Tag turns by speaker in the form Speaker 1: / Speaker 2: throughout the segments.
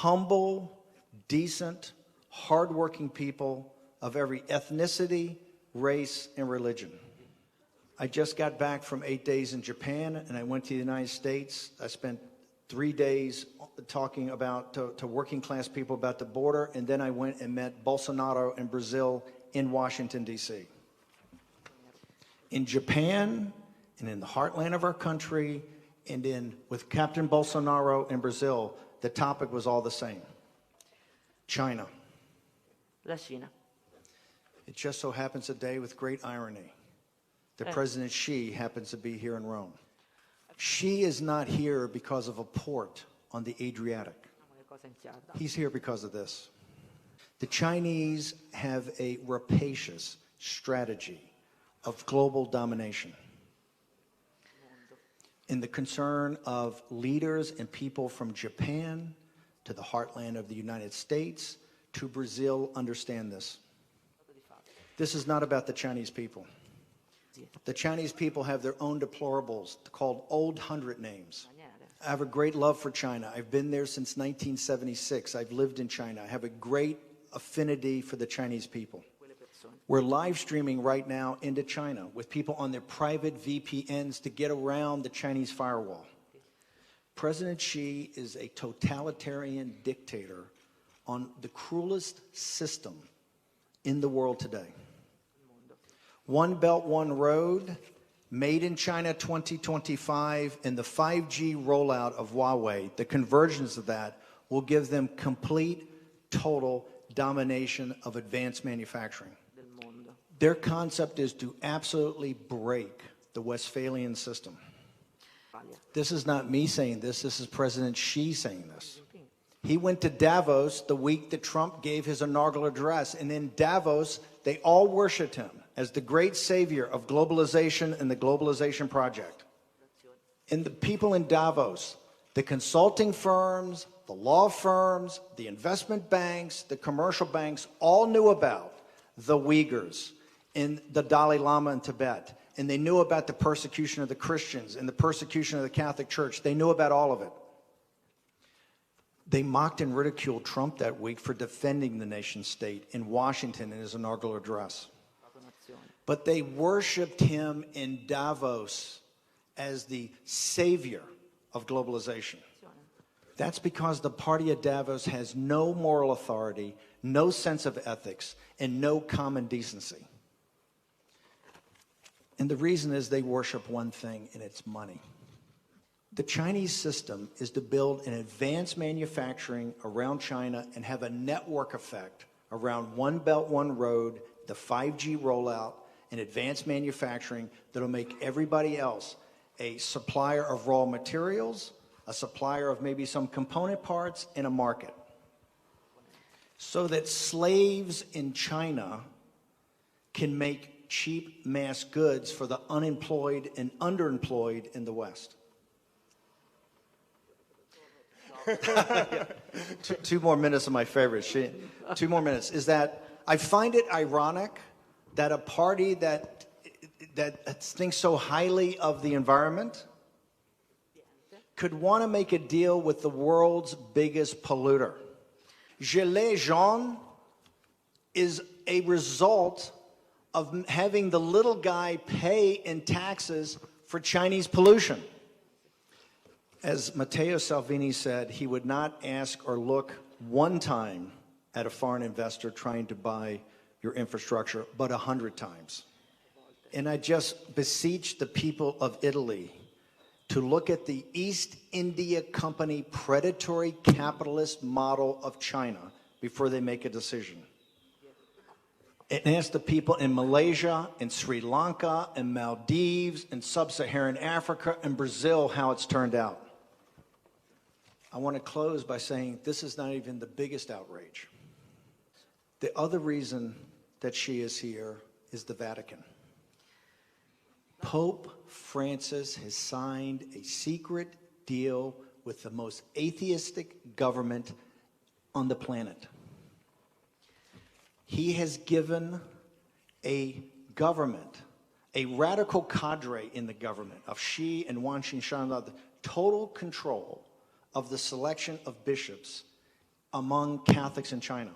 Speaker 1: humble, decent, hardworking people of every ethnicity, race, and religion. I just got back from 8 days in Japan, and I went to the United States. I spent 3 days talking about to working class people about the border, and then I went and met Bolsonaro in Brazil in Washington, D.C. In Japan, and in the heartland of our country, and with Captain Bolsonaro in Brazil, the topic was all the same. China.
Speaker 2: La Cina.
Speaker 1: It just so happens today, with great irony, that President Xi happens to be here in Rome. Xi is not here because of a port on the Adriatic. He's here because of this. The Chinese have a rapacious strategy of global domination in the concern of leaders and people from Japan to the heartland of the United States to Brazil understand this. This is not about the Chinese people. The Chinese people have their own deplorables called Old Hundred Names. I have a great love for China. I've been there since 1976. I've lived in China. I have a great affinity for the Chinese people. We're live streaming right now into China with people on their private VPNs to get around the Chinese firewall. President Xi is a totalitarian dictator on the cruelest system in the world today. One Belt, One Road, Made in China 2025, and the 5G rollout of Huawei, the convergence of that will give them complete, total domination of advanced manufacturing. Their concept is to absolutely break the Westphalian system. This is not me saying this, this is President Xi saying this. He went to Davos the week that Trump gave his inaugural address, and in Davos, they all worshiped him as the great savior of globalization and the globalization project. And the people in Davos, the consulting firms, the law firms, the investment banks, the commercial banks, all knew about the Uyghurs and the Dalai Lama in Tibet. And they knew about the persecution of the Christians and the persecution of the Catholic Church. They knew about all of it. They mocked and ridiculed Trump that week for defending the nation state in Washington in his inaugural address. But they worshiped him in Davos as the savior of globalization. That's because the party at Davos has no moral authority, no sense of ethics, and no common decency. And the reason is they worship one thing, and it's money. The Chinese system is to build an advanced manufacturing around China and have a network effect around One Belt, One Road, the 5G rollout, and advanced manufacturing that'll make everybody else a supplier of raw materials, a supplier of maybe some component parts, and a market. So that slaves in China can make cheap mass goods for the unemployed and underemployed in the West. Two more minutes of my favorite. 2 more minutes. Is that I find it ironic that a party that thinks so highly of the environment could want to make a deal with the world's biggest polluter. Gilets jaunes is a result of having the little guy pay in taxes for Chinese pollution. As Matteo Salvini said, he would not ask or look one time at a foreign investor trying to buy your infrastructure, but 100 times. And I just beseech the people of Italy to look at the East India Company predatory capitalist model of China before they make a decision. And ask the people in Malaysia, in Sri Lanka, in Maldives, in Sub-Saharan Africa, and Brazil how it's turned out. I want to close by saying this is not even the biggest outrage. The other reason that she is here is the Vatican. Pope Francis has signed a secret deal with the most atheistic government on the planet. He has given a government, a radical cadre in the government of Xi and Wang Xinshan, total control of the selection of bishops among Catholics in China.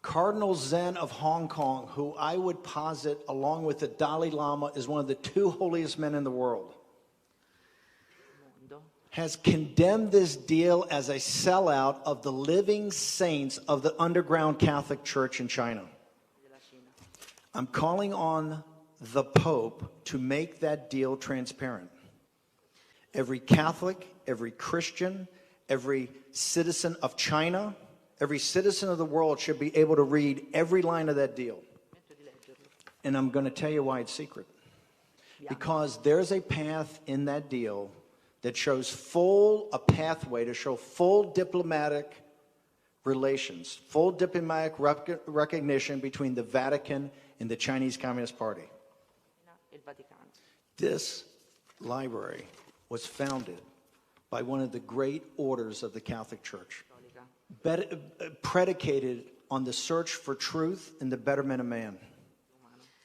Speaker 1: Cardinal Zen of Hong Kong, who I would posit, along with the Dalai Lama, is one of the two holiest men in the world, has condemned this deal as a sellout of the living saints of the underground Catholic Church in China. I'm calling on the Pope to make that deal transparent. Every Catholic, every Christian, every citizen of China, every citizen of the world should be able to read every line of that deal. And I'm going to tell you why it's secret. Because there's a path in that deal that shows a pathway to show full diplomatic relations, full diplomatic recognition between the Vatican and the Chinese Communist Party. This library was founded by one of the great orders of the Catholic Church, predicated on the search for truth and the betterment of man.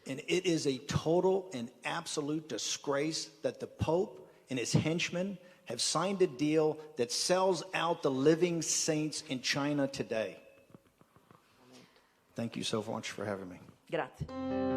Speaker 1: And it is a total and absolute disgrace that the Pope and his henchmen have signed a deal that sells out the living saints in China today. Thank you so much for having me.
Speaker 2: Grazie.